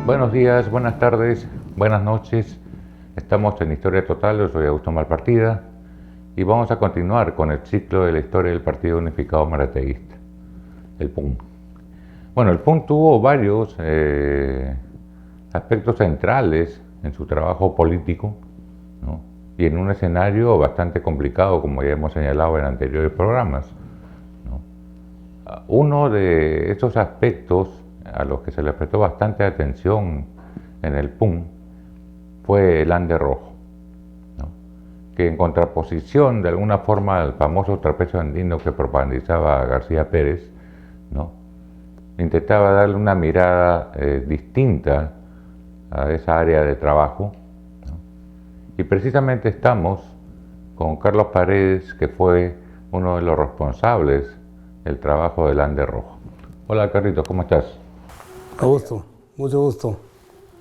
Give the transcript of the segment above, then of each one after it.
Buenos días, buenas tardes, buenas noches. Estamos en Historia Total, yo soy Augusto Malpartida y vamos a continuar con el ciclo de la historia del Partido Unificado Marateísta, el PUM. Bueno, el PUM tuvo varios aspectos centrales en su trabajo político, ¿no? Y en un escenario bastante complicado, como ya hemos señalado en anteriores programas, ¿no? Uno de esos aspectos a los que se le prestó bastante atención en el PUM fue el Ande Rojo, ¿no? Que en contraposición de alguna forma al famoso trapecio andino que propagandizaba García Pérez, ¿no? Intentaba darle una mirada distinta a esa área de trabajo, ¿no? Y precisamente estamos con Carlos Paredes, que fue uno de los responsables del trabajo del Ande Rojo. Hola Carlitos, ¿cómo estás? Augusto, mucho gusto.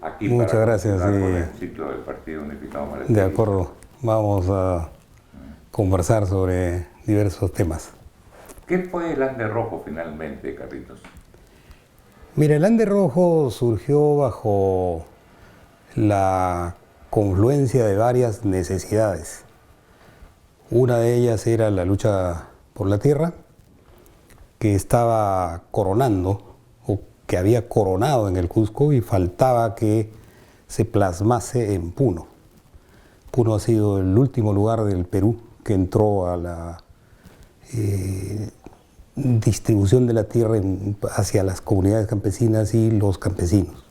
Aquí Muchas gracias. Con el ciclo del Partido Unificado Marateísta. De acuerdo, vamos a conversar sobre diversos temas. ¿Qué fue el Ande Rojo finalmente, Carlitos? Mira, el Ande Rojo surgió bajo la confluencia de varias necesidades. Una de ellas era la lucha por la tierra, que estaba coronando, o que había coronado en el Cusco, y faltaba que se plasmase en Puno. Puno ha sido el último lugar del Perú que entró a la distribución de la tierra hacia las comunidades campesinas y los campesinos.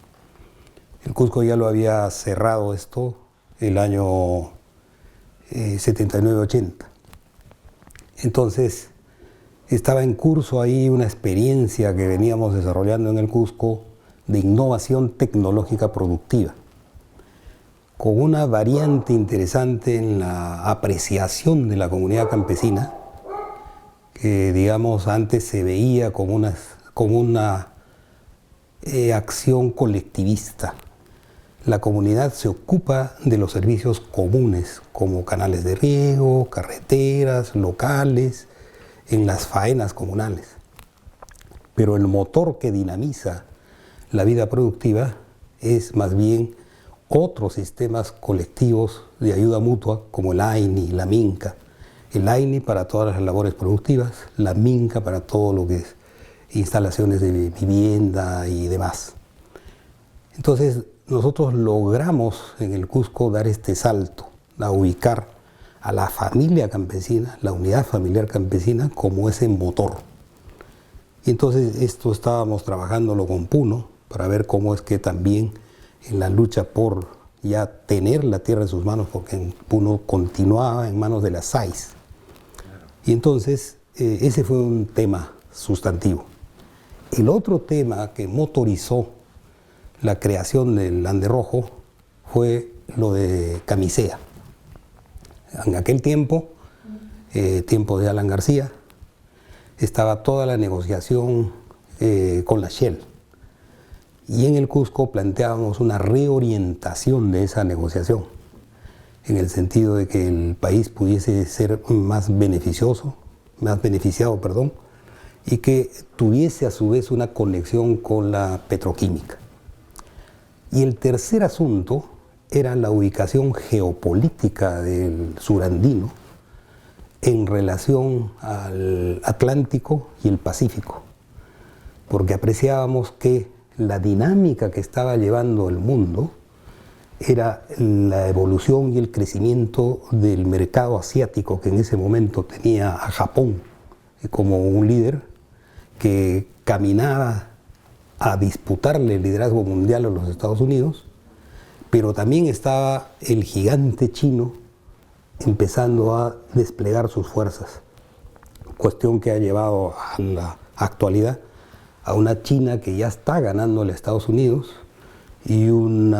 El Cusco ya lo había cerrado esto el año 79-80. Entonces, estaba en curso ahí una experiencia que veníamos desarrollando en el Cusco de innovación tecnológica productiva, con una variante interesante en la apreciación de la comunidad campesina, que digamos antes se veía como una acción colectivista. La comunidad se ocupa de los servicios comunes, como canales de riego, carreteras locales, en las faenas comunales. Pero el motor que dinamiza la vida productiva es más bien otros sistemas colectivos de ayuda mutua, como el AINI, la MINCA. El AINI para todas las labores productivas, la MINCA para todo lo que es instalaciones de vivienda y demás. Entonces, nosotros logramos en el Cusco dar este salto, a ubicar a la familia campesina, la unidad familiar campesina, como ese motor. Y entonces esto estábamos trabajándolo con Puno, para ver cómo es que también en la lucha por ya tener la tierra en sus manos, porque en Puno continuaba en manos de las SAIS. Y entonces ese fue un tema sustantivo. El otro tema que motorizó la creación del Ande Rojo fue lo de Camisea. En aquel tiempo, tiempo de Alan García, estaba toda la negociación con la Shell. Y en el Cusco planteábamos una reorientación de esa negociación, en el sentido de que el país pudiese ser más beneficiado, y que tuviese a su vez una conexión con la petroquímica. Y el tercer asunto era la ubicación geopolítica del surandino en relación al Atlántico y el Pacífico, porque apreciábamos que la dinámica que estaba llevando el mundo era la evolución y el crecimiento del mercado asiático, que en ese momento tenía a Japón como un líder que caminaba a disputarle el liderazgo mundial a los Estados Unidos, pero también estaba el gigante chino empezando a desplegar sus fuerzas, cuestión que ha llevado a la actualidad a una China que ya está ganándole a Estados Unidos y un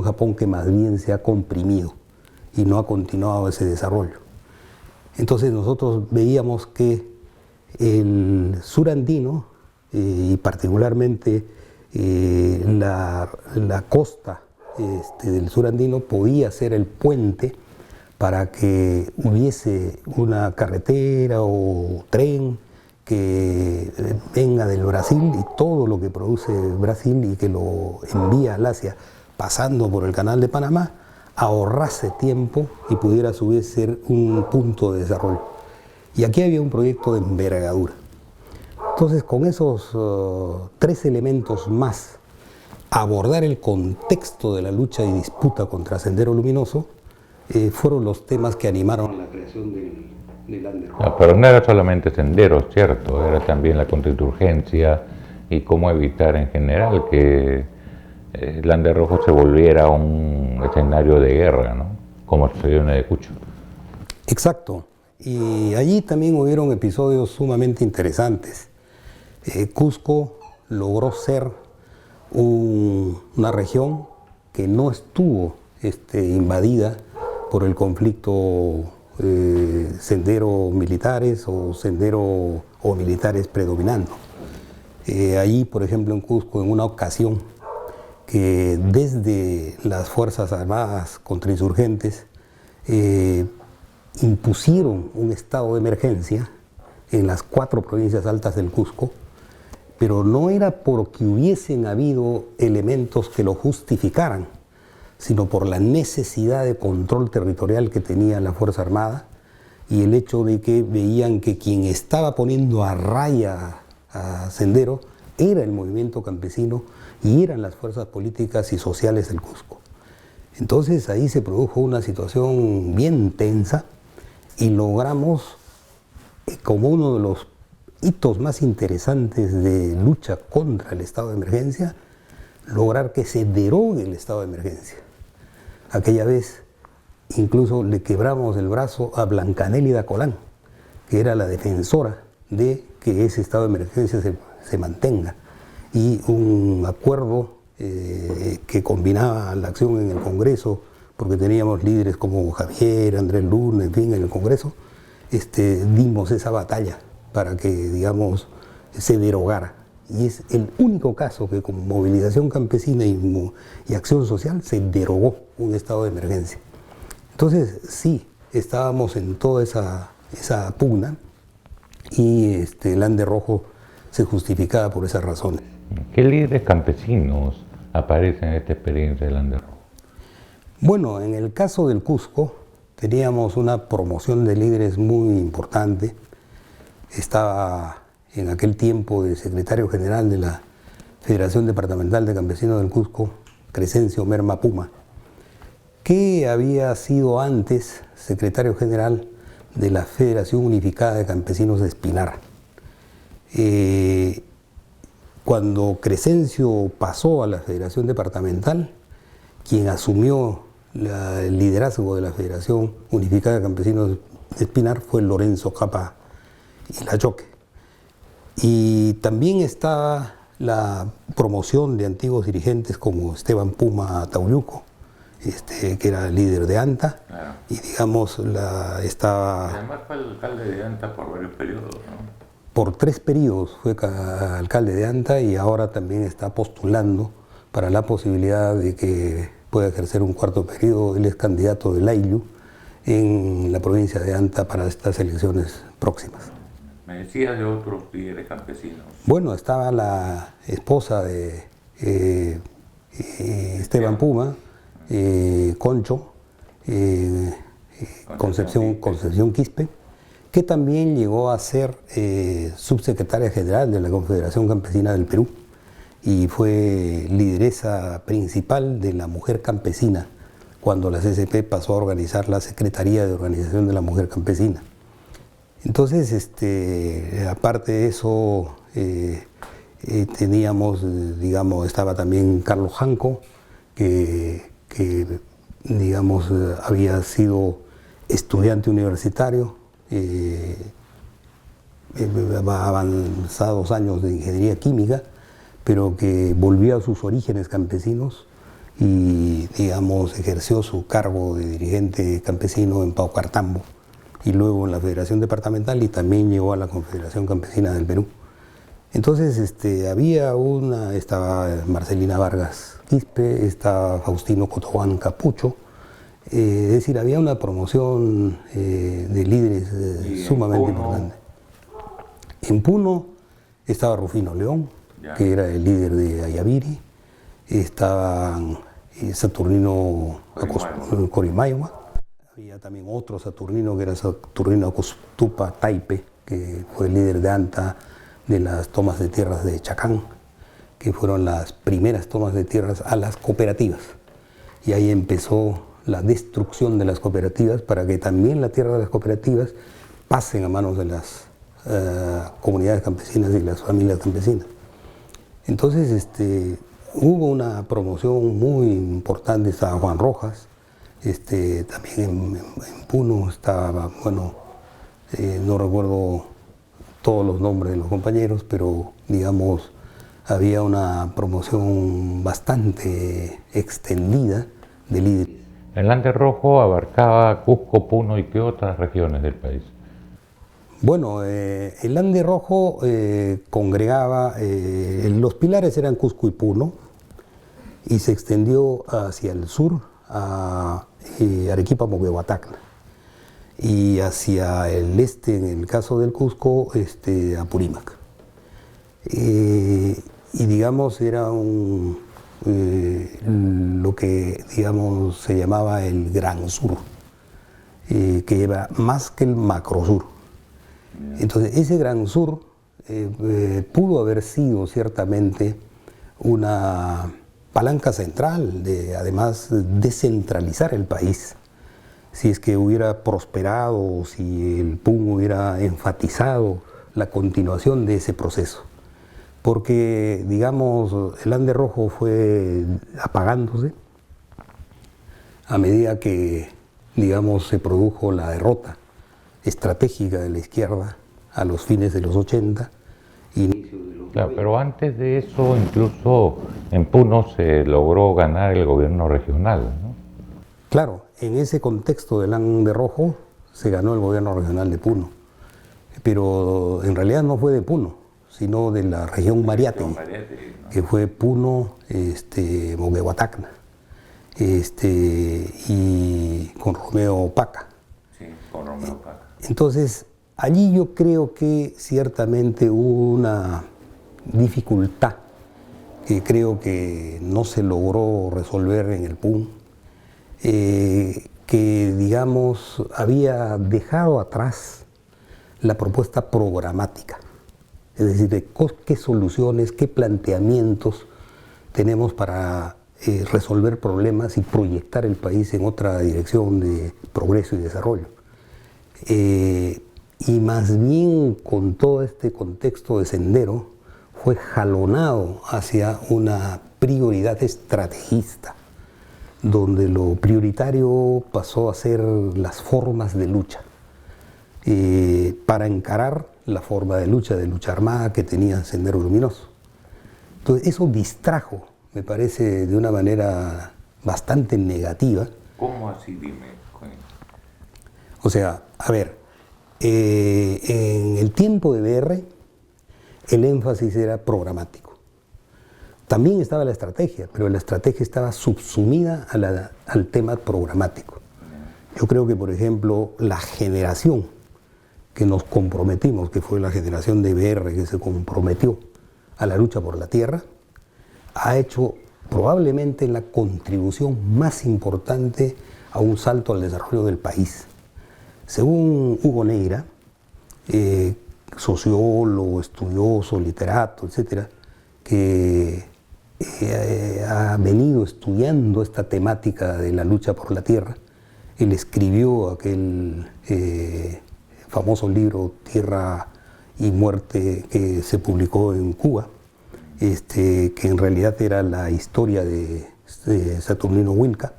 Japón que más bien se ha comprimido y no ha continuado ese desarrollo. Entonces nosotros veíamos que el surandino y particularmente la costa del surandino podía ser el puente para que hubiese una carretera o tren que venga del Brasil y todo lo que produce Brasil y que lo envía al Asia pasando por el Canal de Panamá, ahorrase tiempo y pudiera a su vez ser un punto de desarrollo. Y aquí había un proyecto de envergadura. Entonces, con esos tres elementos más, abordar el contexto de la lucha y disputa contra Sendero Luminoso fueron los temas que animaron la creación del Ande Rojo. No, pero no era solamente senderos, ¿cierto? Era también la contrainsurgencia y cómo evitar en general que el Ande Rojo se volviera un escenario de guerra, ¿no? Como sucedió en Ayacucho. Exacto. Y allí también hubieron episodios sumamente interesantes. Cusco logró ser una región que no estuvo invadida por el conflicto sendero militares o sendero o militares predominando. Allí, por ejemplo, en Cusco, en una ocasión que desde las Fuerzas Armadas contrainsurgentes impusieron un estado de emergencia en las 4 provincias altas del Cusco, pero no era porque hubiesen habido elementos que lo justificaran, sino por la necesidad de control territorial que tenía la Fuerza Armada y el hecho de que veían que quien estaba poniendo a raya a Sendero era el movimiento campesino y eran las fuerzas políticas y sociales del Cusco. Entonces ahí se produjo una situación bien tensa y logramos, como uno de los hitos más interesantes de lucha contra el estado de emergencia, lograr que se derogue el estado de emergencia. Aquella vez incluso le quebramos el brazo a Blancanélida Colán, que era la defensora de que ese estado de emergencia se mantenga, y un acuerdo que combinaba la acción en el Congreso, porque teníamos líderes como Javier, Andrés Luna, en fin, en el Congreso, dimos esa batalla para que, digamos, se derogara. Y es el único caso que con movilización campesina y acción social se derogó un estado de emergencia. Entonces, sí, estábamos en toda esa pugna y el Ande Rojo se justificaba por esas razones. ¿Qué líderes campesinos aparecen en esta experiencia del Ande Rojo? Bueno, en el caso del Cusco teníamos una promoción de líderes muy importante. Estaba en aquel tiempo de secretario general de la Federación Departamental de Campesinos del Cusco, Crescencio Merma Puma, que había sido antes secretario general de la Federación Unificada de Campesinos de Espinar. Cuando Crescencio pasó a la Federación Departamental, quien asumió el liderazgo de la Federación Unificada de Campesinos de Espinar fue Lorenzo Capa y Lachoque. Y también estaba la promoción de antiguos dirigentes como Esteban Puma Tauyuco, que era líder de ANTA, claro. Y digamos, estaba... Además fue alcalde de ANTA por varios periodos, ¿no? Por 3 periodos fue alcalde de ANTA y ahora también está postulando para la posibilidad de que pueda ejercer un 4º periodo. Él es candidato del AILU en la provincia de ANTA para estas elecciones próximas. Me decías de otros líderes campesinos. Bueno, estaba la esposa de Esteban Puma, Concho, Concepción Quispe, que también llegó a ser subsecretaria general de la Confederación Campesina del Perú y fue lideresa principal de la mujer campesina cuando la CCP pasó a organizar la Secretaría de Organización de la Mujer Campesina. Entonces, aparte de eso, teníamos, digamos, estaba también Carlos Janco, que digamos, había sido estudiante universitario, avanzados años de ingeniería química, pero que volvió a sus orígenes campesinos y, digamos, ejerció su cargo de dirigente campesino en Paucartambo y luego en la Federación Departamental y también llegó a la Confederación Campesina del Perú. Entonces estaba Marcelina Vargas Quispe, estaba Faustino Cotobán Capucho, es decir, había una promoción de líderes sumamente importante. En Puno estaba Rufino León, que era el líder de Ayaviri, estaban Saturnino Corimayma, había también otro Saturnino que era Saturnino Acostupa Taipe, que fue el líder de ANTA de las tomas de tierras de Chacán, que fueron las primeras tomas de tierras a las cooperativas. Y ahí empezó la destrucción de las cooperativas para que también la tierra de las cooperativas pasen a manos de las comunidades campesinas y las familias campesinas. Entonces hubo una promoción muy importante, estaba Juan Rojas, también en Puno estaba, bueno, no recuerdo todos los nombres de los compañeros, pero digamos, había una promoción bastante extendida de líderes. El Ande Rojo abarcaba Cusco, Puno y qué otras regiones del país. Bueno, el Ande Rojo congregaba, los pilares eran Cusco y Puno, y se extendió hacia el sur a Arequipa, Moquegua-Tacna, y hacia el este, en el caso del Cusco, a Purímac. Y digamos, era lo que digamos se llamaba el Gran Sur, que era más que el Macro Sur. Entonces, ese Gran Sur pudo haber sido ciertamente una palanca central de, además, descentralizar el país. Si es que hubiera prosperado, si el PUN hubiera enfatizado la continuación de ese proceso. Porque, digamos, el Ande Rojo fue apagándose a medida que, digamos, se produjo la derrota estratégica de la izquierda a los fines de los 80. Claro, pero antes de eso, incluso en Puno se logró ganar el gobierno regional, ¿no? Claro, en ese contexto del Ande Rojo se ganó el gobierno regional de Puno, pero en realidad no fue de Puno, sino de la región Mariátegui, ¿no? Que fue Puno, Moquegua-Tacna, y con Romeo Paca. Sí, con Romeo Paca. Entonces, allí yo creo que ciertamente hubo una dificultad que creo que no se logró resolver en el PUN, que, digamos, había dejado atrás la propuesta programática. Es decir, de qué soluciones, qué planteamientos tenemos para resolver problemas y proyectar el país en otra dirección de progreso y desarrollo. Y más bien con todo este contexto de sendero fue jalonado hacia una prioridad estrategista, donde lo prioritario pasó a ser las formas de lucha, para encarar la forma de lucha armada que tenía Sendero Luminoso. Entonces eso distrajo, me parece, de una manera bastante negativa. ¿Cómo así, dime? O sea, a ver, en el tiempo de BR el énfasis era programático. También estaba la estrategia, pero la estrategia estaba subsumida al tema programático. Yo creo que, por ejemplo, la generación que nos comprometimos, que fue la generación de BR que se comprometió a la lucha por la tierra, ha hecho probablemente la contribución más importante a un salto al desarrollo del país. Según Hugo Neira, sociólogo, estudioso, literato, etcétera, que ha venido estudiando esta temática de la lucha por la tierra, él escribió aquel famoso libro Tierra y Muerte que se publicó en Cuba, que en realidad era la historia de Saturnino Huilca.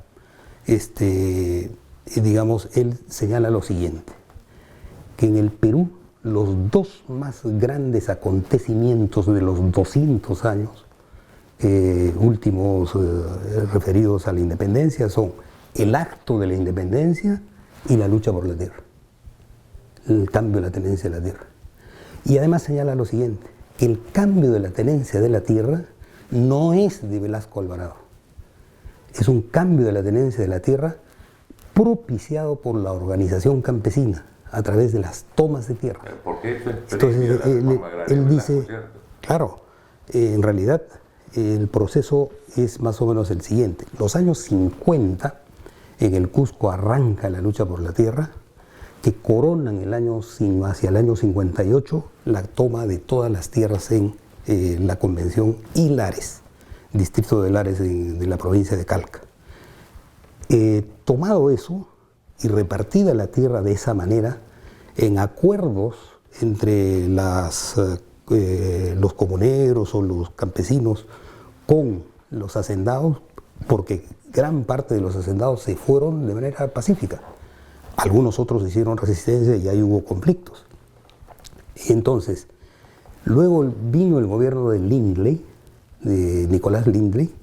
Digamos, él señala lo siguiente, que en el Perú los dos más grandes acontecimientos de los 200 años últimos referidos a la independencia son el acto de la independencia y la lucha por la tierra, el cambio de la tenencia de la tierra. Y además señala lo siguiente, que el cambio de la tenencia de la tierra no es de Velasco Alvarado, es un cambio de la tenencia de la tierra propiciado por la organización campesina a través de las tomas de tierra. Porque eso es Entonces, él dice, claro, en realidad el proceso es más o menos el siguiente. Los años 50, en el Cusco arranca la lucha por la tierra, que coronan hacia el año 58 la toma de todas las tierras en la Convención y Lares, distrito de Lares de la provincia de Calca. Tomado eso y repartida la tierra de esa manera, en acuerdos entre los comuneros o los campesinos con los hacendados, porque gran parte de los hacendados se fueron de manera pacífica. Algunos otros hicieron resistencia y ahí hubo conflictos. Entonces, luego vino el gobierno de Lindley, de Nicolás Lindley,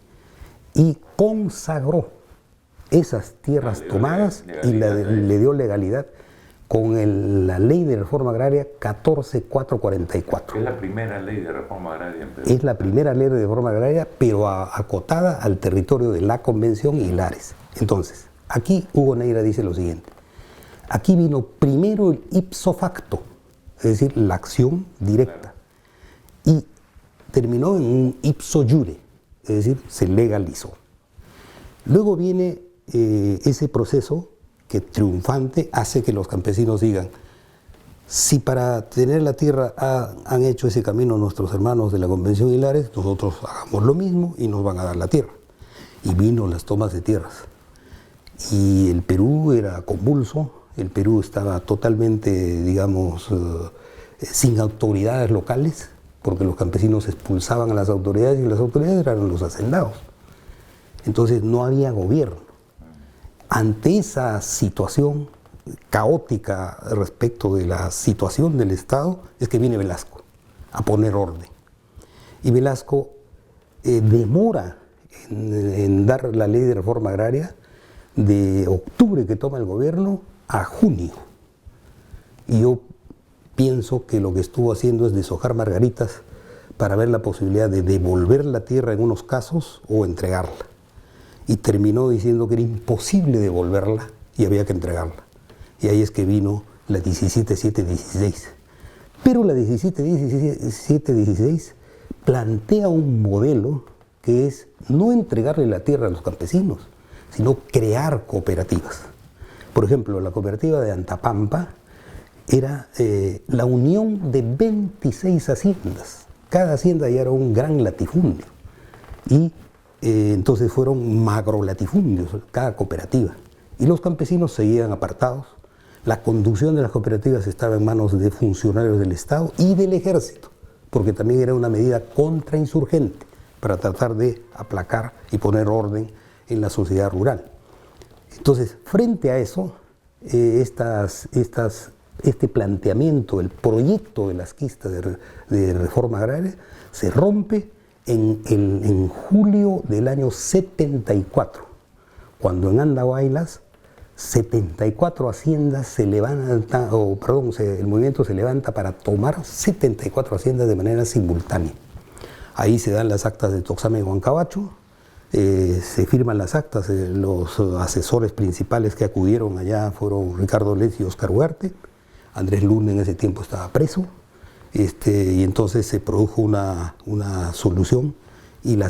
y consagró esas tierras tomadas y le dio legalidad con la ley de reforma agraria 14444. Es la primera ley de reforma agraria en Perú. Es la primera ley de reforma agraria, pero acotada al territorio de la Convención y Lares. Entonces, aquí Hugo Neira dice lo siguiente. Aquí vino primero el ipso facto, es decir, la acción directa, y terminó en un ipso iure, es decir, se legalizó. Luego viene ese proceso que triunfante hace que los campesinos digan, si para tener la tierra han hecho ese camino nuestros hermanos de la Convención y Lares, nosotros hagamos lo mismo y nos van a dar la tierra. Y vino las tomas de tierras. Y el Perú era convulso, el Perú estaba totalmente, digamos, sin autoridades locales, porque los campesinos expulsaban a las autoridades y las autoridades eran los hacendados. Entonces no había gobierno. Ante esa situación caótica respecto de la situación del Estado, es que viene Velasco a poner orden. Y Velasco demora en dar la ley de reforma agraria de octubre que toma el gobierno a junio. Y yo pienso que lo que estuvo haciendo es deshojar margaritas para ver la posibilidad de devolver la tierra en unos casos o entregarla. Y terminó diciendo que era imposible devolverla y había que entregarla. Y ahí es que vino la 17.716. Pero la 17.716 plantea un modelo que es no entregarle la tierra a los campesinos, sino crear cooperativas. Por ejemplo, la cooperativa de Antapampa era la unión de 26 haciendas. Cada hacienda ya era un gran latifundio. Y entonces fueron macrolatifundios, cada cooperativa. Y los campesinos seguían apartados. La conducción de las cooperativas estaba en manos de funcionarios del Estado y del Ejército, porque también era una medida contrainsurgente para tratar de aplacar y poner orden en la sociedad rural. Entonces, frente a eso, este planteamiento, el proyecto de las quistas de reforma agraria, se rompe en julio del año 74, cuando en Andahuaylas 74 haciendas se levantan, el movimiento se levanta para tomar 74 haciendas de manera simultánea. Ahí se dan las actas de Toxame y Huancabacho, se firman las actas, los asesores principales que acudieron allá fueron Ricardo Letts y Oscar Ugarte. Andrés Luna en ese tiempo estaba preso, y entonces se produjo una solución y la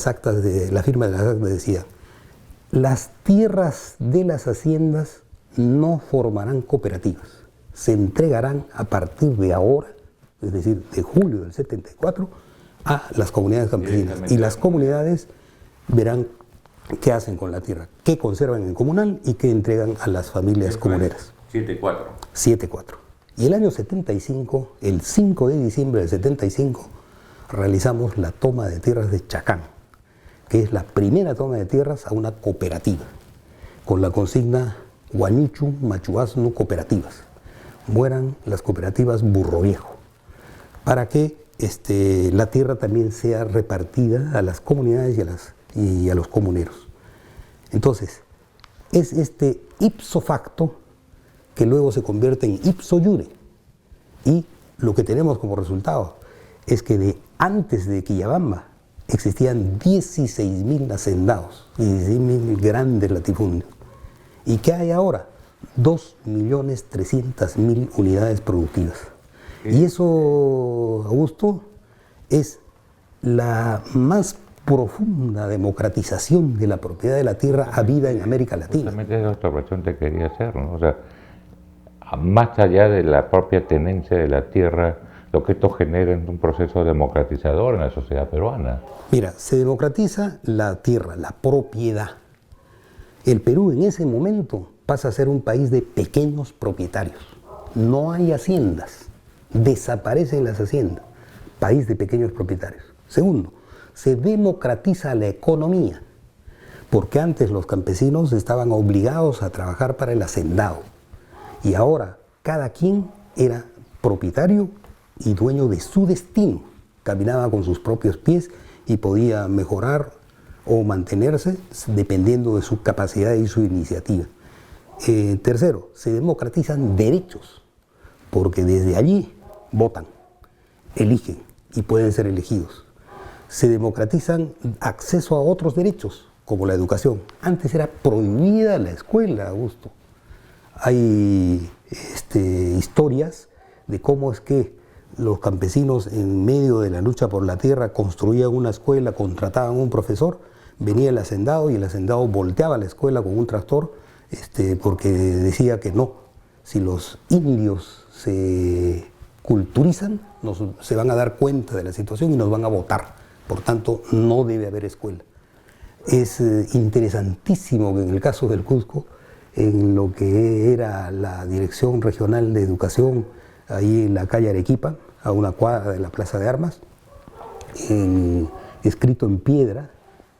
firma de las actas decía: las tierras de las haciendas no formarán cooperativas, se entregarán a partir de ahora, es decir, de julio del 74, a las comunidades campesinas. Y las comunidades verán qué hacen con la tierra, qué conservan en comunal y qué entregan a las familias comuneras. 7-4. 7-4. Y el año 75, el 5 de diciembre del 75, realizamos la toma de tierras de Chacán, que es la primera toma de tierras a una cooperativa, con la consigna Guañuchu Machuasnu Cooperativas. Mueran las cooperativas Burro Viejo, para que la tierra también sea repartida a las comunidades y a los comuneros. Entonces, es este ipso facto que luego se convierte en ipso iure. Y lo que tenemos como resultado es que antes de Quillabamba existían 16.000 hacendados, 16.000 grandes latifundios. ¿Y qué hay ahora? 2.300.000 unidades productivas. Y eso, Augusto, es la más profunda democratización de la propiedad de la tierra habida en América Latina. Justamente esa observación te quería hacer, ¿no? O sea, más allá de la propia tenencia de la tierra, lo que esto genera es un proceso democratizador en la sociedad peruana. Mira, se democratiza la tierra, la propiedad. El Perú en ese momento pasa a ser un país de pequeños propietarios. No hay haciendas, desaparecen las haciendas. País de pequeños propietarios. Segundo, se democratiza la economía, porque antes los campesinos estaban obligados a trabajar para el hacendado y ahora cada quien era propietario y dueño de su destino. Caminaba con sus propios pies y podía mejorar o mantenerse dependiendo de su capacidad y su iniciativa. Tercero, se democratizan derechos, porque desde allí votan, eligen y pueden ser elegidos. Se democratizan acceso a otros derechos, como la educación. Antes era prohibida la escuela, Augusto. Hay historias de cómo es que los campesinos en medio de la lucha por la tierra construían una escuela, contrataban un profesor, venía el hacendado y el hacendado volteaba la escuela con un tractor porque decía que no, si los indios se culturizan, se van a dar cuenta de la situación y nos van a votar. Por tanto, no debe haber escuela. Es interesantísimo que en el caso del Cusco, en lo que era la Dirección Regional de Educación, ahí en la calle Arequipa, a una cuadra de la Plaza de Armas, escrito en piedra,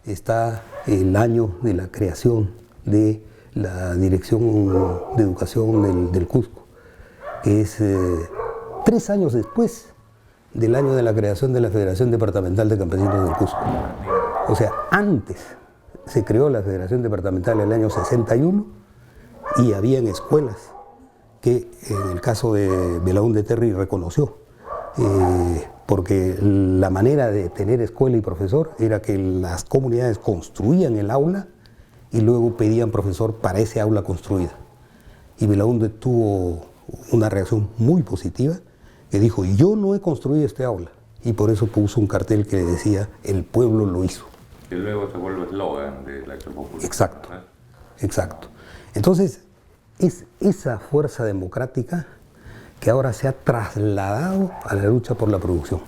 está el año de la creación de la Dirección de Educación del Cusco, que es 3 años después del año de la creación de la Federación Departamental de Campesinos del Cusco. O sea, antes se creó la Federación Departamental en el año 61 y habían escuelas que en el caso de Belaúnde Terry reconoció, porque la manera de tener escuela y profesor era que las comunidades construían el aula y luego pedían profesor para ese aula construida. Y Belaúnde tuvo una reacción muy positiva, que dijo, yo no he construido este aula, y por eso puso un cartel que decía, el pueblo lo hizo. Que luego se vuelve eslogan de la Acción Popular. Exacto, exacto. Entonces, es esa fuerza democrática que ahora se ha trasladado a la lucha por la producción.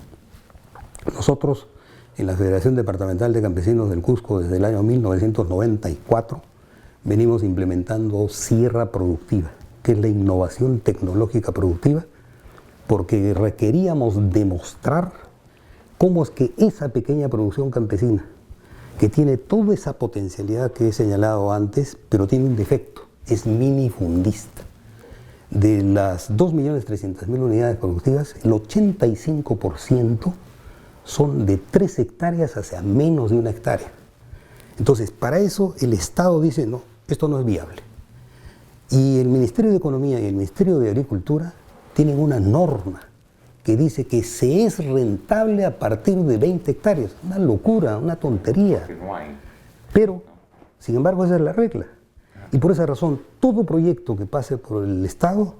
Nosotros, en la Federación Departamental de Campesinos del Cusco, desde el año 1994, venimos implementando sierra productiva, que es la innovación tecnológica productiva, porque requeríamos demostrar cómo es que esa pequeña producción campesina, que tiene toda esa potencialidad que he señalado antes, pero tiene un defecto, es minifundista. De las 2.300.000 unidades productivas, el 85% son de 3 hectáreas hacia menos de 1 hectárea. Entonces, para eso el Estado dice, no, esto no es viable. Y el Ministerio de Economía y el Ministerio de Agricultura tienen una norma que dice que se es rentable a partir de 20 hectáreas. Una locura, una tontería. Que no hay. Pero, sin embargo, esa es la regla. Y por esa razón, todo proyecto que pase por el Estado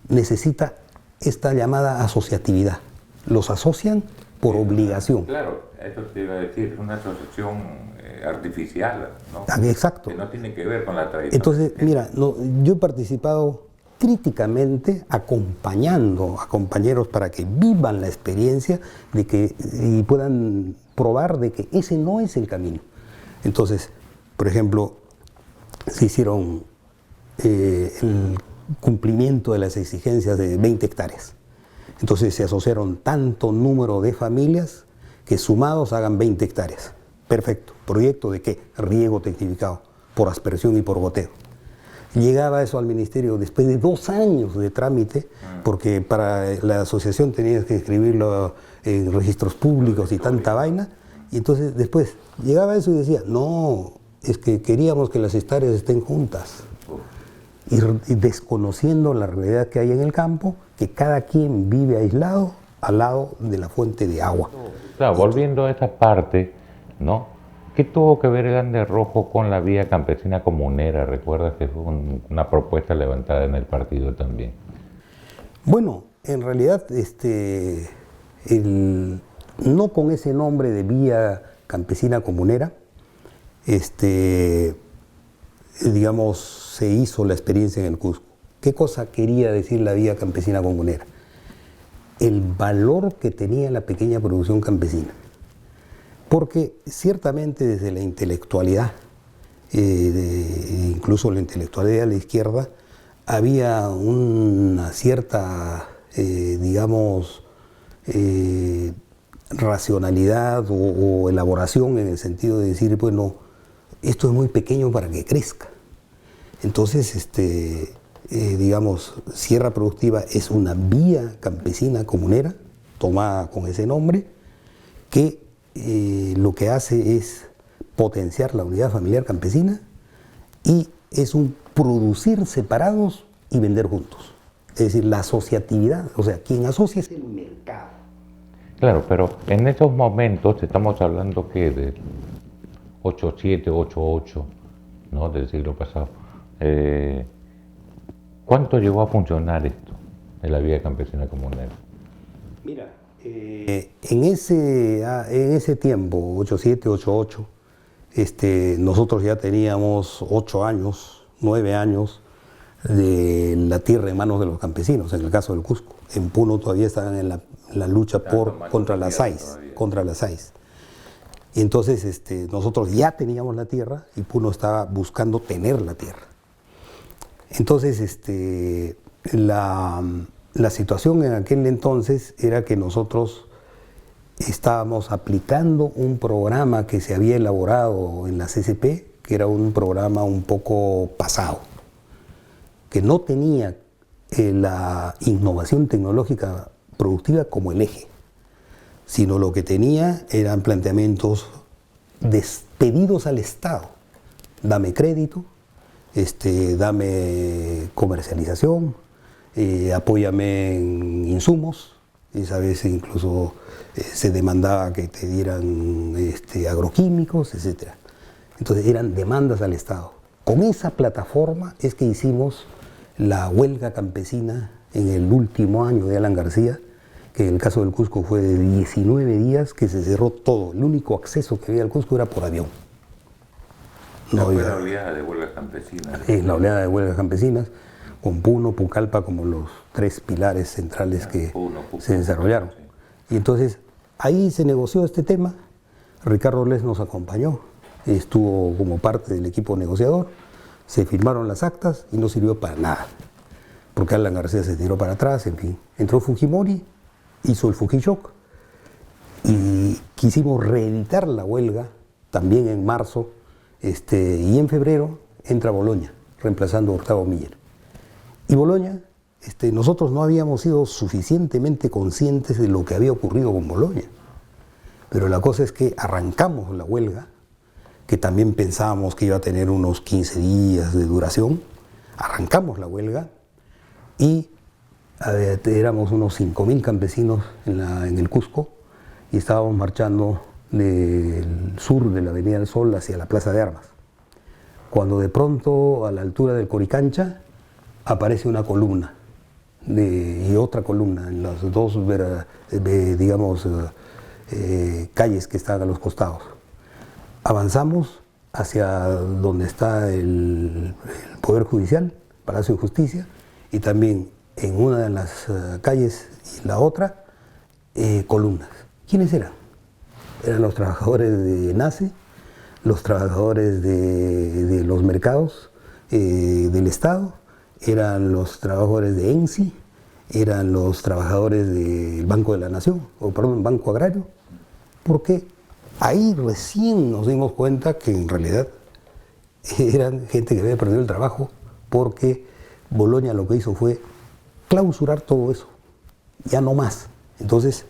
necesita esta llamada asociatividad. Los asocian por obligación. Claro, eso te iba a decir, es una asociación artificial, ¿no? Exacto. Que no tiene que ver con la tradición. Entonces, mira, yo he participado críticamente acompañando a compañeros para que vivan la experiencia y puedan probar de que ese no es el camino. Entonces, por ejemplo, se hicieron el cumplimiento de las exigencias de 20 hectáreas. Entonces se asociaron tanto número de familias que sumados hagan 20 hectáreas. Perfecto. ¿Proyecto de qué? Riego tecnificado, por aspersión y por goteo. Llegaba eso al ministerio después de 2 años de trámite, porque para la asociación tenías que escribirlo en registros públicos y tanta vaina, y entonces después llegaba eso y decía, no, es que queríamos que las hectáreas estén juntas, y desconociendo la realidad que hay en el campo, que cada quien vive aislado al lado de la fuente de agua. Claro, volviendo a esa parte, ¿no? ¿Qué tuvo que ver el Andes Rojo con la vía campesina comunera? ¿Recuerdas que fue una propuesta levantada en el partido también? Bueno, en realidad, no con ese nombre de vía campesina comunera, digamos, se hizo la experiencia en el Cusco. ¿Qué cosa quería decir la vía campesina comunera? El valor que tenía la pequeña producción campesina. Porque ciertamente desde la intelectualidad, incluso la intelectualidad de la izquierda, había una cierta, digamos, racionalidad o elaboración en el sentido de decir, bueno, esto es muy pequeño para que crezca. Entonces, digamos, Sierra Productiva es una vía campesina comunera, tomada con ese nombre, que lo que hace es potenciar la unidad familiar campesina y es un producir separados y vender juntos. Es decir, la asociatividad, o sea, quien asocia es el mercado. Claro, pero en esos momentos estamos hablando que de 87, 88, ¿no? Del siglo pasado. ¿Cuánto llegó a funcionar esto de la vía campesina comunera? Mira, en ese tiempo, 87, 88, nosotros ya teníamos 8 años, 9 años de la tierra en manos de los campesinos, en el caso del Cusco. En Puno todavía estaban en la lucha contra las SAIS. Y entonces nosotros ya teníamos la tierra y Puno estaba buscando tener la tierra. Entonces la situación en aquel entonces era que nosotros estábamos aplicando un programa que se había elaborado en la CCP, que era un programa un poco pasado, que no tenía la innovación tecnológica productiva como el eje, sino lo que tenía eran planteamientos despedidos al Estado. Dame crédito, dame comercialización, apóyame en insumos. Esa vez incluso se demandaba que te dieran agroquímicos, etc. Entonces eran demandas al Estado. Con esa plataforma es que hicimos la huelga campesina en el último año de Alan García, que en el caso del Cusco fue de 19 días que se cerró todo. El único acceso que había al Cusco era por avión. No fue la oleada de huelgas campesinas. Es la oleada de huelgas campesinas, con Puno, Pucallpa como los 3 pilares centrales que se desarrollaron. Y entonces ahí se negoció este tema. Ricardo Les nos acompañó, estuvo como parte del equipo negociador, se firmaron las actas y no sirvió para nada, porque Alan García se tiró para atrás, en fin. Entró Fujimori, hizo el Fujishock y quisimos reeditar la huelga también en marzo, y en febrero entra Boloña, reemplazando a Hurtado Miller. Y Boloña, nosotros no habíamos sido suficientemente conscientes de lo que había ocurrido con Boloña, pero la cosa es que arrancamos la huelga, que también pensábamos que iba a tener unos 15 días de duración. Arrancamos la huelga y éramos unos 5.000 campesinos en el Cusco y estábamos marchando del sur de la Avenida del Sol hacia la Plaza de Armas. Cuando de pronto, a la altura del Coricancha, aparece una columna y otra columna en las dos, digamos, calles que están a los costados. Avanzamos hacia donde está el Poder Judicial, Palacio de Justicia, y también en una de las calles y la otra, columnas. ¿Quiénes eran? Eran los trabajadores de NACE, los trabajadores de los mercados del Estado, eran los trabajadores de ENSI, eran los trabajadores del Banco de la Nación, Banco Agrario, porque ahí recién nos dimos cuenta que en realidad eran gente que había perdido el trabajo, porque Boloña lo que hizo fue clausurar todo eso, ya no más. Entonces,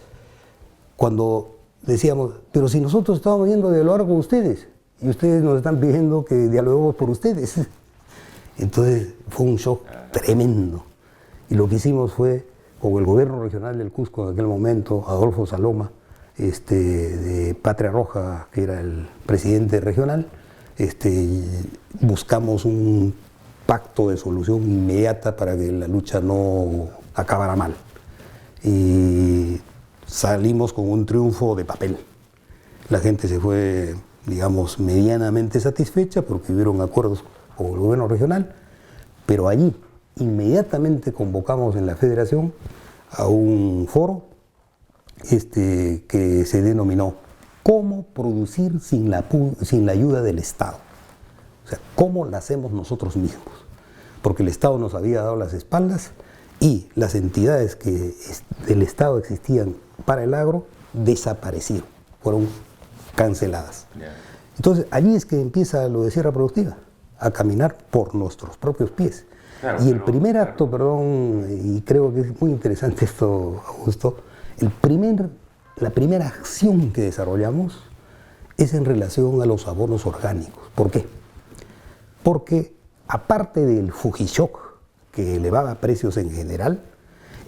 cuando decíamos, pero si nosotros estábamos yendo a dialogar con ustedes, y ustedes nos están pidiendo que dialoguemos por ustedes. Entonces fue un shock tremendo. Y lo que hicimos fue, con el gobierno regional del Cusco en aquel momento, Adolfo Saloma, de Patria Roja, que era el presidente regional, buscamos un pacto de solución inmediata para que la lucha no acabara mal. Y salimos con un triunfo de papel. La gente se fue, digamos, medianamente satisfecha porque hubieron acuerdos con el gobierno regional, pero allí inmediatamente convocamos en la federación a un foro que se denominó ¿Cómo producir sin la ayuda del Estado? O sea, ¿cómo la hacemos nosotros mismos? Porque el Estado nos había dado las espaldas y las entidades que del Estado existían para el agro desaparecieron, fueron canceladas. Entonces, allí es que empieza lo de Sierra Productiva, a caminar por nuestros propios pies. Claro, y el primer acto, perdón, y creo que es muy interesante esto, Augusto, la primera acción que desarrollamos es en relación a los abonos orgánicos. ¿Por qué? Porque aparte del Fujishock, que elevaba precios en general,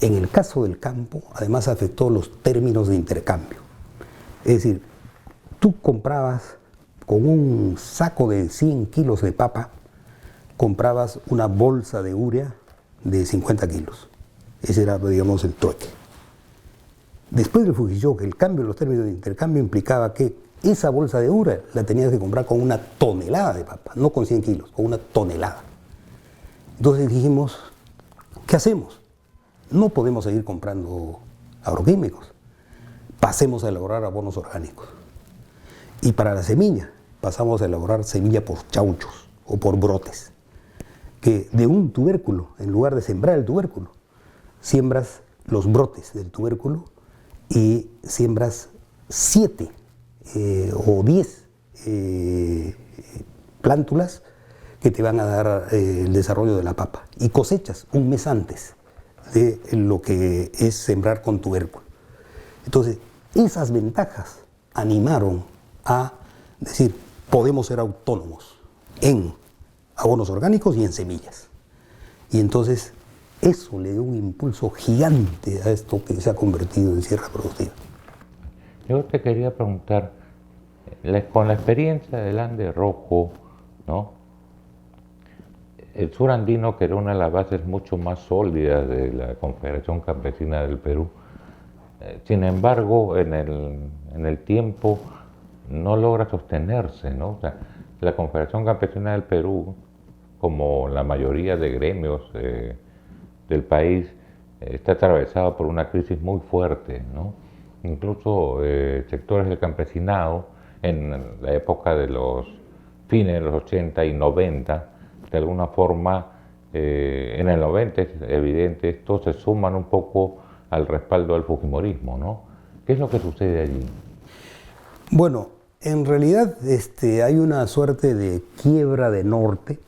en el caso del campo, además afectó los términos de intercambio. Es decir, tú comprabas con un saco de 100 kilos de papa, comprabas una bolsa de urea de 50 kilos. Ese era, digamos, el trueque. Después del Fujishock, el cambio de los términos de intercambio implicaba que esa bolsa de urea la tenías que comprar con una tonelada de papa, no con 100 kilos, con una tonelada. Entonces dijimos, ¿qué hacemos? No podemos seguir comprando agroquímicos. Pasemos a elaborar abonos orgánicos. Y para la semilla, pasamos a elaborar semilla por chauchos o por brotes. Que de un tubérculo, en lugar de sembrar el tubérculo, siembras los brotes del tubérculo y siembras 7 o 10 plántulas que te van a dar el desarrollo de la papa. Y cosechas un mes antes de lo que es sembrar con tubérculo. Entonces, esas ventajas animaron a decir, podemos ser autónomos en abonos orgánicos y en semillas. Y entonces eso le dio un impulso gigante a esto que se ha convertido en Sierra Productiva. Yo te quería preguntar, con la experiencia del Ande Rojo, ¿no? El sur andino, que era una de las bases mucho más sólidas de la Confederación Campesina del Perú, sin embargo, en el tiempo no logra sostenerse, ¿no? O sea, la Confederación Campesina del Perú, como la mayoría de gremios del país, está atravesada por una crisis muy fuerte, ¿no? Incluso sectores del campesinado, en la época de los fines de los 80 y 90, de alguna forma, en el 90 es evidente, estos se suman un poco al respaldo del fujimorismo, ¿no? ¿Qué es lo que sucede allí? Bueno, en realidad hay una suerte de quiebra de norte.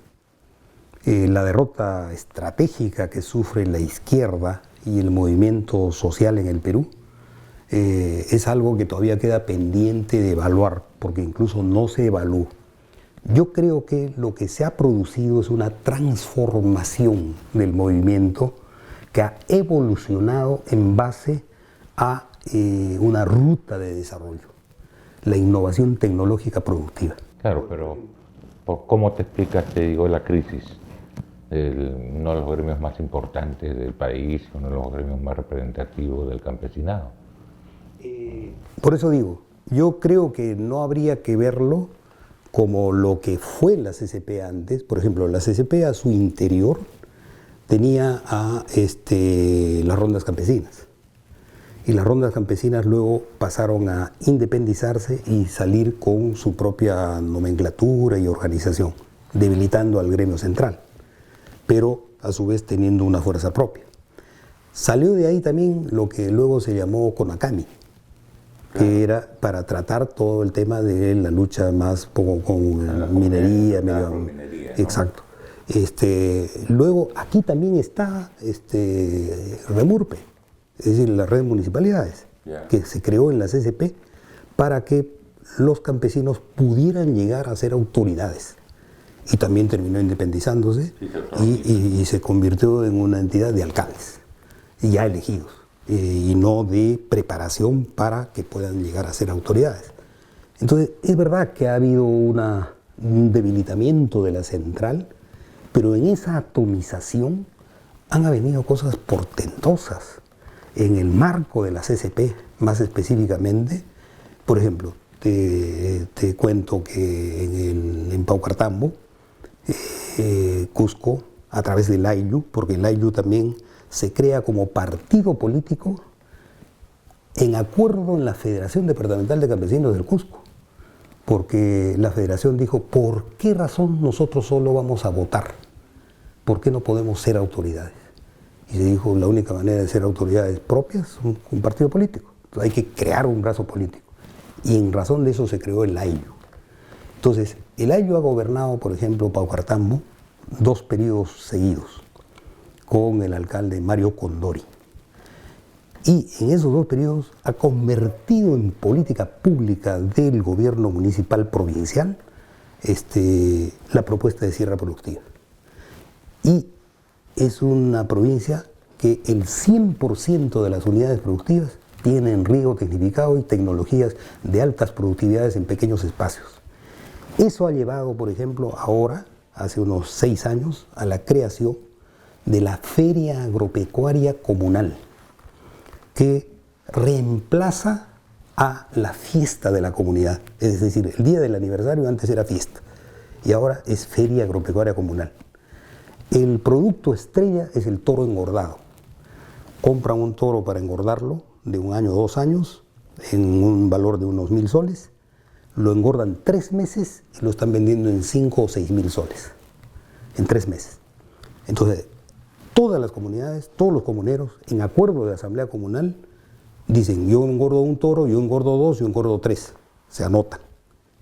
La derrota estratégica que sufre la izquierda y el movimiento social en el Perú es algo que todavía queda pendiente de evaluar, porque incluso no se evaluó. Yo creo que lo que se ha producido es una transformación del movimiento que ha evolucionado en base a una ruta de desarrollo, la innovación tecnológica productiva. Claro, pero ¿cómo te explicas, te digo, la crisis? Uno de los gremios más importantes del país, uno de los gremios más representativos del campesinado. Por eso digo, yo creo que no habría que verlo como lo que fue la CCP antes. Por ejemplo, la CCP a su interior tenía a las rondas campesinas. Y las rondas campesinas luego pasaron a independizarse y salir con su propia nomenclatura y organización, debilitando al gremio central, pero a su vez teniendo una fuerza propia. Salió de ahí también lo que luego se llamó CONACAMI, que era para tratar todo el tema de la lucha más con minería, ¿no? Exacto. Luego aquí también está Remurpe, es decir, la red de municipalidades, que se creó en la CCP para que los campesinos pudieran llegar a ser autoridades. Y también terminó independizándose y se convirtió en una entidad de alcaldes, ya elegidos. y no de preparación para que puedan llegar a ser autoridades. Entonces, es verdad que ha habido un debilitamiento de la central, pero en esa atomización han venido cosas portentosas. En el marco de la CCP, más específicamente, por ejemplo, te cuento que en Paucartambo, Cusco, a través del AILU, porque el AILU también se crea como partido político en acuerdo en la Federación Departamental de Campesinos del Cusco, porque la federación dijo, ¿por qué razón nosotros solo vamos a votar? ¿Por qué no podemos ser autoridades? Y se dijo, la única manera de ser autoridades propias es un partido político. Entonces hay que crear un brazo político. Y en razón de eso se creó el AILU. Entonces, el AILU ha gobernado, por ejemplo, Paucartambo, 2 periodos seguidos, con el alcalde Mario Condori. Y en esos 2 periodos ha convertido en política pública del gobierno municipal provincial la propuesta de sierra productiva. Y es una provincia que el 100% de las unidades productivas tienen riego tecnificado y tecnologías de altas productividades en pequeños espacios. Eso ha llevado, por ejemplo, ahora, hace unos 6 años, a la creación de la Feria Agropecuaria Comunal, que reemplaza a la fiesta de la comunidad. Es decir, el día del aniversario antes era fiesta y ahora es Feria Agropecuaria Comunal. El producto estrella es el toro engordado. Compran un toro para engordarlo de 1 año o 2 años en un valor de unos 1.000 soles, lo engordan 3 meses y lo están vendiendo en 5 o 6.000 soles en 3 meses. Entonces, todas las comunidades, todos los comuneros, en acuerdo de asamblea comunal, dicen, yo engordo un toro, yo engordo 2, yo engordo 3. Se anotan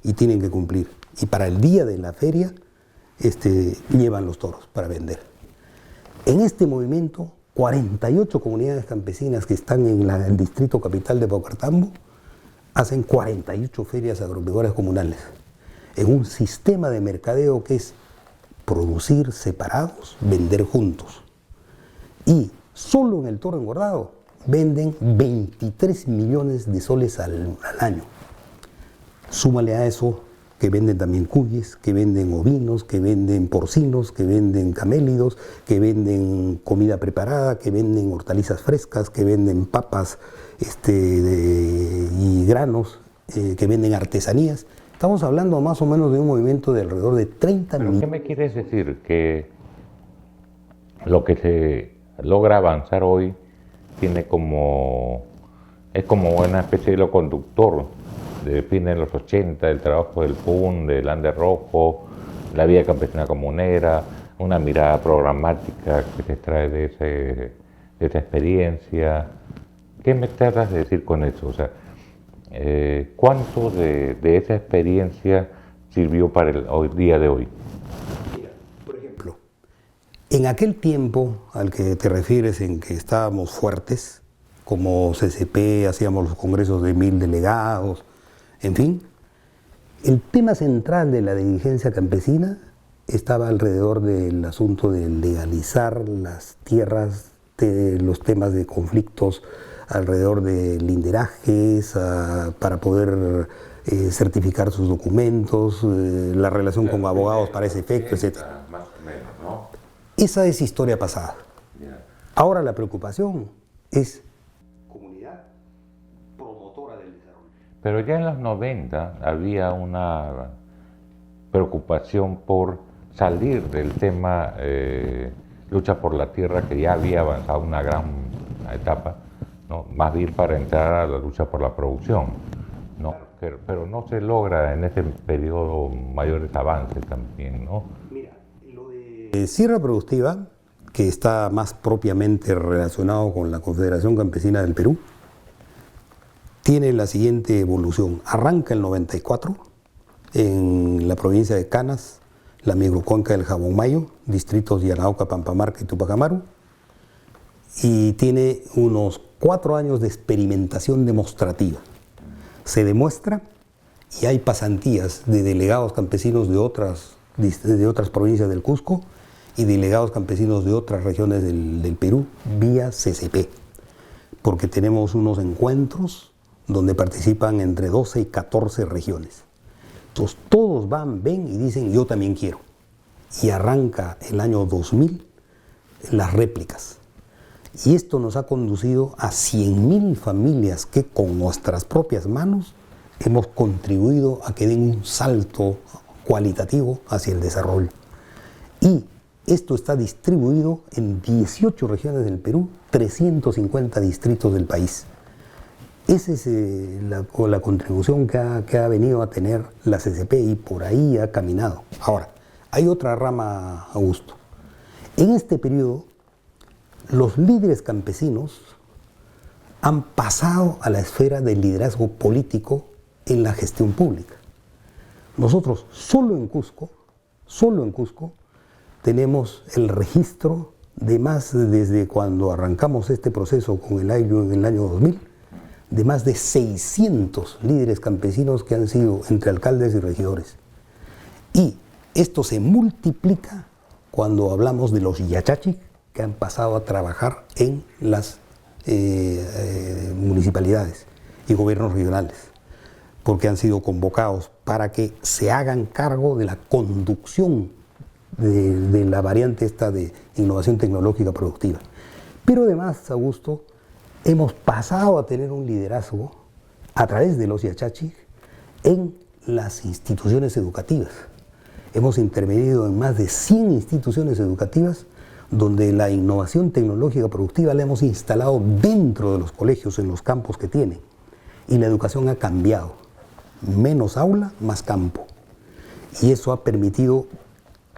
y tienen que cumplir. Y para el día de la feria, llevan los toros para vender. En este movimiento, 48 comunidades campesinas que están en el distrito capital de Paucartambo hacen 48 ferias agropecuarias comunales en un sistema de mercadeo que es producir separados, vender juntos. Y solo en el toro engordado venden 23 millones de soles al año. Súmale a eso que venden también cuyes, que venden ovinos, que venden porcinos, que venden camélidos, que venden comida preparada, que venden hortalizas frescas, que venden papas y granos, que venden artesanías. Estamos hablando más o menos de un movimiento de alrededor de 30 millones. ¿Qué me quieres decir? Que lo que se logra avanzar hoy es como una especie de hilo conductor de fines de los 80, el trabajo del PUN, del Ande Rojo, la vida campesina comunera, una mirada programática que se extrae de esa experiencia. ¿Qué me tratas de decir con eso? O sea, ¿cuánto de esa experiencia sirvió para el día de hoy? Mira, por ejemplo, en aquel tiempo al que te refieres en que estábamos fuertes, como CCP, hacíamos los congresos de 1000 delegados, en fin, el tema central de la dirigencia campesina estaba alrededor del asunto de legalizar las tierras, de los temas de conflictos alrededor de linderajes, para poder certificar sus documentos, la relación con abogados para ese efecto, etc. Más o menos, ¿no? Esa es historia pasada. Ahora la preocupación es comunidad promotora del desarrollo. Pero ya en los 90 había una preocupación por salir del tema lucha por la tierra, que ya había avanzado una gran etapa, ¿no? Más bien para entrar a la lucha por la producción, ¿no? Pero no se logra en ese periodo mayores avances también, ¿no? Mira, lo de sierra productiva, que está más propiamente relacionado con la Confederación Campesina del Perú, tiene la siguiente evolución. Arranca el 94 en la provincia de Canas, la microcuenca del Jabonmayo, distritos de Yanauca, Pampamarca y Tupac Amaru, y tiene unos 4 años de experimentación demostrativa. Se demuestra y hay pasantías de delegados campesinos de otras provincias del Cusco y delegados campesinos de otras regiones del Perú vía CCP. porque tenemos unos encuentros donde participan entre 12 y 14 regiones. Entonces todos van, ven y dicen yo también quiero. Y arranca el año 2000 las réplicas. Y esto nos ha conducido a 100.000 familias que con nuestras propias manos hemos contribuido a que den un salto cualitativo hacia el desarrollo. Y esto está distribuido en 18 regiones del Perú, 350 distritos del país. Esa es la contribución que ha venido a tener la CCP y por ahí ha caminado. Ahora, hay otra rama, Augusto. En este periodo, los líderes campesinos han pasado a la esfera del liderazgo político en la gestión pública. Nosotros solo en Cusco, tenemos el registro de más, desde cuando arrancamos este proceso con el año, en el año 2000, de más de 600 líderes campesinos que han sido entre alcaldes y regidores. Y esto se multiplica cuando hablamos de los yachachi que han pasado a trabajar en las municipalidades y gobiernos regionales, porque han sido convocados para que se hagan cargo de la conducción de la variante esta de innovación tecnológica productiva. Pero además, Augusto, hemos pasado a tener un liderazgo a través de los yachachi en las instituciones educativas. Hemos intervenido en más de 100 instituciones educativas donde la innovación tecnológica productiva la hemos instalado dentro de los colegios, en los campos que tienen. Y la educación ha cambiado. Menos aula, más campo. Y eso ha permitido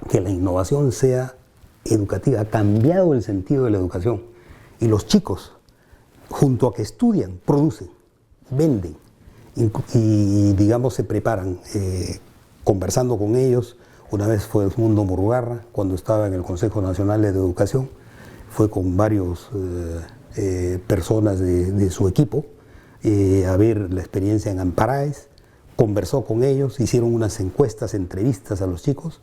que la innovación sea educativa. Ha cambiado el sentido de la educación. Y los chicos, junto a que estudian, producen, venden y digamos, se preparan. Conversando con ellos, una vez fue Edmundo Murugarra, cuando estaba en el Consejo Nacional de Educación, fue con varios personas de su equipo a ver la experiencia en Amparaes, conversó con ellos, hicieron unas encuestas, entrevistas a los chicos,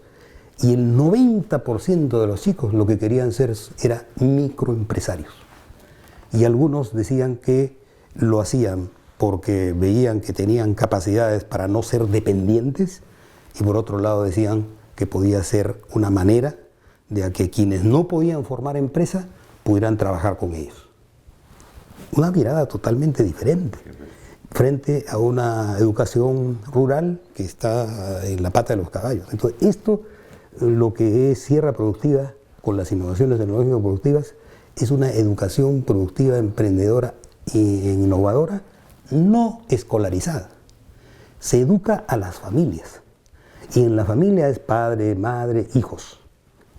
y el 90% de los chicos lo que querían ser era microempresarios. Y algunos decían que lo hacían porque veían que tenían capacidades para no ser dependientes, y por otro lado decían que podía ser una manera de que quienes no podían formar empresa pudieran trabajar con ellos. Una mirada totalmente diferente frente a una educación rural que está en la pata de los caballos. Entonces, esto, lo que es Sierra Productiva con las innovaciones tecnológicas productivas, es una educación productiva, emprendedora e innovadora, no escolarizada. Se educa a las familias. Y en la familia es padre, madre, hijos.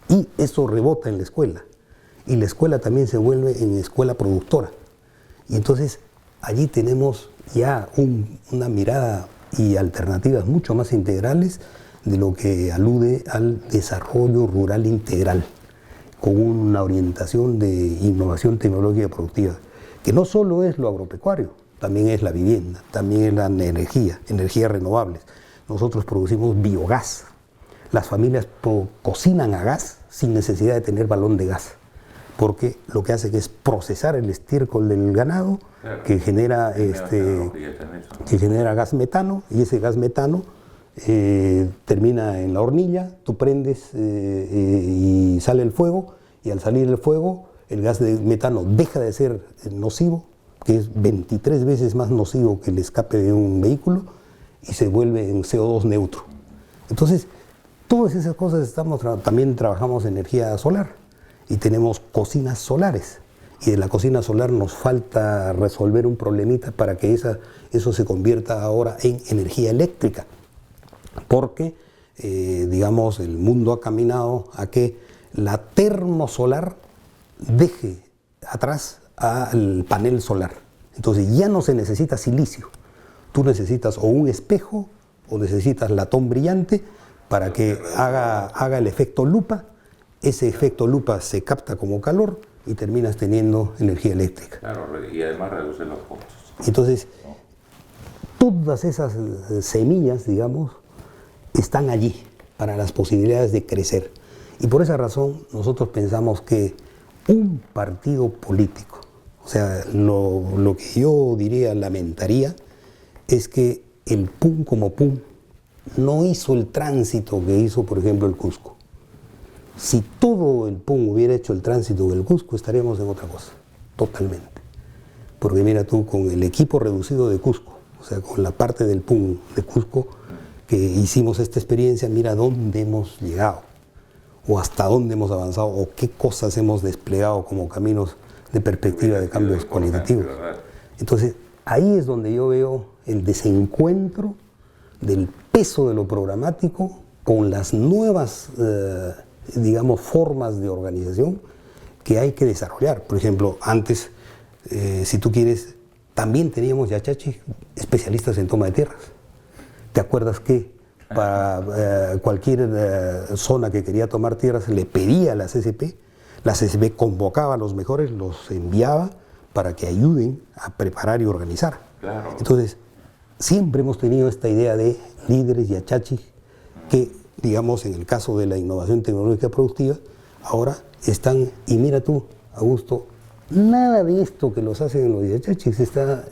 Y eso rebota en la escuela. Y la escuela también se vuelve en escuela productora. Y entonces allí tenemos ya una mirada y alternativas mucho más integrales de lo que alude al desarrollo rural integral, con una orientación de innovación tecnológica productiva, que no solo es lo agropecuario, también es la vivienda, también es la energía, energías renovables. Nosotros producimos biogás. Las familias cocinan a gas sin necesidad de tener balón de gas, porque lo que hace es procesar el estiércol del ganado, claro, que genera gas metano, y ese gas metano termina en la hornilla, tú prendes y sale el fuego, y al salir el fuego, el gas de metano deja de ser nocivo, que es 23 veces más nocivo que el escape de un vehículo, y se vuelve en CO2 neutro. Entonces, todas esas cosas también trabajamos energía solar y tenemos cocinas solares. Y de la cocina solar nos falta resolver un problemita para que eso se convierta ahora en energía eléctrica. Porque, digamos, el mundo ha caminado a que la termosolar deje atrás al panel solar. Entonces ya no se necesita silicio. Tú necesitas o un espejo o necesitas latón brillante para que haga el efecto lupa. Ese efecto lupa se capta como calor y terminas teniendo energía eléctrica. Claro, y además reduce los costos. Entonces, todas esas semillas, digamos, están allí para las posibilidades de crecer. Y por esa razón nosotros pensamos que un partido político, o sea, lo que yo diría, lamentaría, es que el PUN como PUN no hizo el tránsito que hizo, por ejemplo, el Cusco. Si todo el PUN hubiera hecho el tránsito del Cusco, estaríamos en otra cosa, totalmente. Porque mira tú, con el equipo reducido de Cusco, o sea, con la parte del PUN de Cusco, que hicimos esta experiencia, mira dónde hemos llegado, o hasta dónde hemos avanzado, o qué cosas hemos desplegado como caminos de perspectiva de cambios cualitativos. Entonces, ahí es donde yo veo el desencuentro del peso de lo programático con las nuevas, digamos, formas de organización que hay que desarrollar. Por ejemplo, antes, si tú quieres, también teníamos Yachachi especialistas en toma de tierras. ¿Te acuerdas que para cualquier zona que quería tomar tierras le pedía a la CCP convocaba a los mejores, los enviaba para que ayuden a preparar y organizar? Claro. Entonces, siempre hemos tenido esta idea de líderes Yachachi que, digamos, en el caso de la innovación tecnológica productiva, ahora están, y mira tú, Augusto, nada de esto que los hacen en los Yachachis se enseña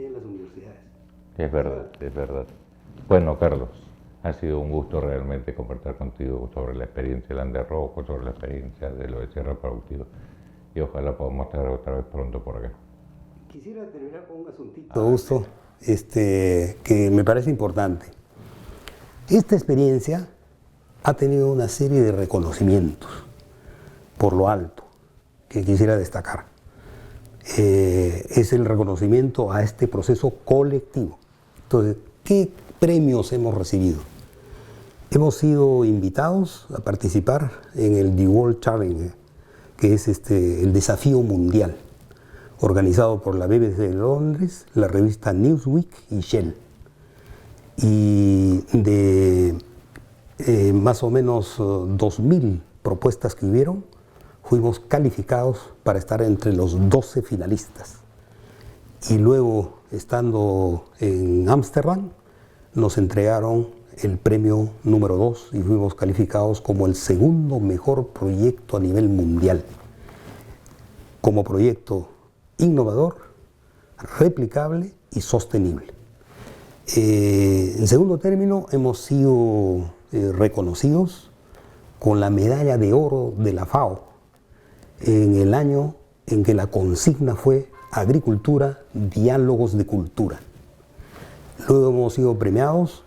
en las universidades. Es verdad, es verdad. Bueno, Carlos, ha sido un gusto realmente conversar contigo sobre la experiencia del Ande Rojo, sobre la experiencia de lo de Sierra Productiva, y ojalá podamos estar otra vez pronto por acá. Quisiera terminar con un asuntito, Augusto, que me parece importante. Esta experiencia ha tenido una serie de reconocimientos por lo alto que quisiera destacar. Es el reconocimiento a este proceso colectivo. Entonces, ¿qué premios hemos recibido? Hemos sido invitados a participar en el The World Challenge, que es el desafío mundial, organizado por la BBC de Londres, la revista Newsweek y Shell. Y de más o menos 2.000 propuestas que hubieron, fuimos calificados para estar entre los 12 finalistas. Y luego, estando en Ámsterdam, nos entregaron el premio número 2 y fuimos calificados como el segundo mejor proyecto a nivel mundial. Como proyecto innovador, replicable y sostenible. En segundo término, hemos sido reconocidos con la medalla de oro de la FAO en el año en que la consigna fue Agricultura, Diálogos de Cultura. Luego hemos sido premiados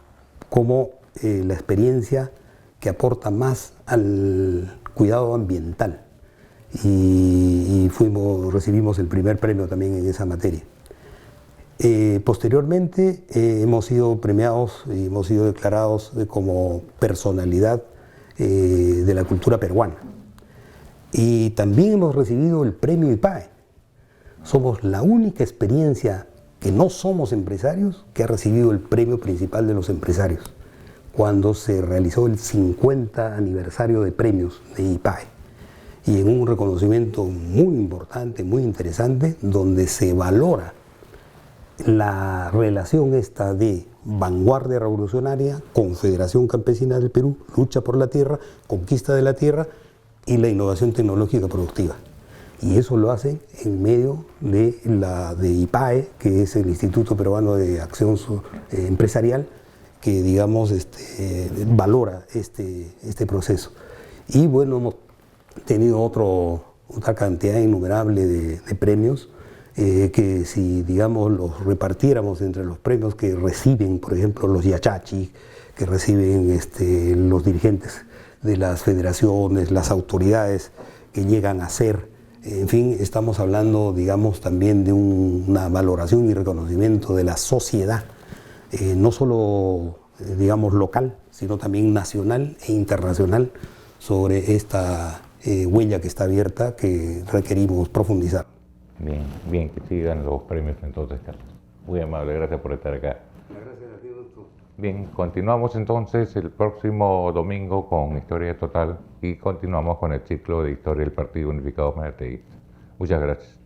como la experiencia que aporta más al cuidado ambiental y recibimos el primer premio también en esa materia. Posteriormente hemos sido premiados y hemos sido declarados como personalidad de la cultura peruana. Y también hemos recibido el premio IPAE. Somos la única experiencia que no somos empresarios que ha recibido el premio principal de los empresarios cuando se realizó el 50 aniversario de premios de IPAE. Y en un reconocimiento muy importante, muy interesante, donde se valora la relación esta de vanguardia revolucionaria, Confederación Campesina del Perú, lucha por la tierra, conquista de la tierra y la innovación tecnológica productiva. Y eso lo hacen en medio de IPAE, que es el Instituto Peruano de Acción Empresarial, que digamos valora este proceso. Y bueno, hemos tenido otra cantidad innumerable de premios, que si digamos los repartiéramos entre los premios que reciben, por ejemplo, los Yachachi, que reciben los dirigentes de las federaciones, las autoridades que llegan a ser, en fin, estamos hablando, digamos, también de una valoración y reconocimiento de la sociedad, no solo, digamos, local, sino también nacional e internacional, sobre esta huella que está abierta, que requerimos profundizar. Bien, bien, que sigan los premios entonces, Carlos. Muy amable, gracias por estar acá. Gracias a ti, doctor. Bien, continuamos entonces el próximo domingo con Historia Total y continuamos con el ciclo de Historia del Partido Unificado Mayateísta. Muchas gracias.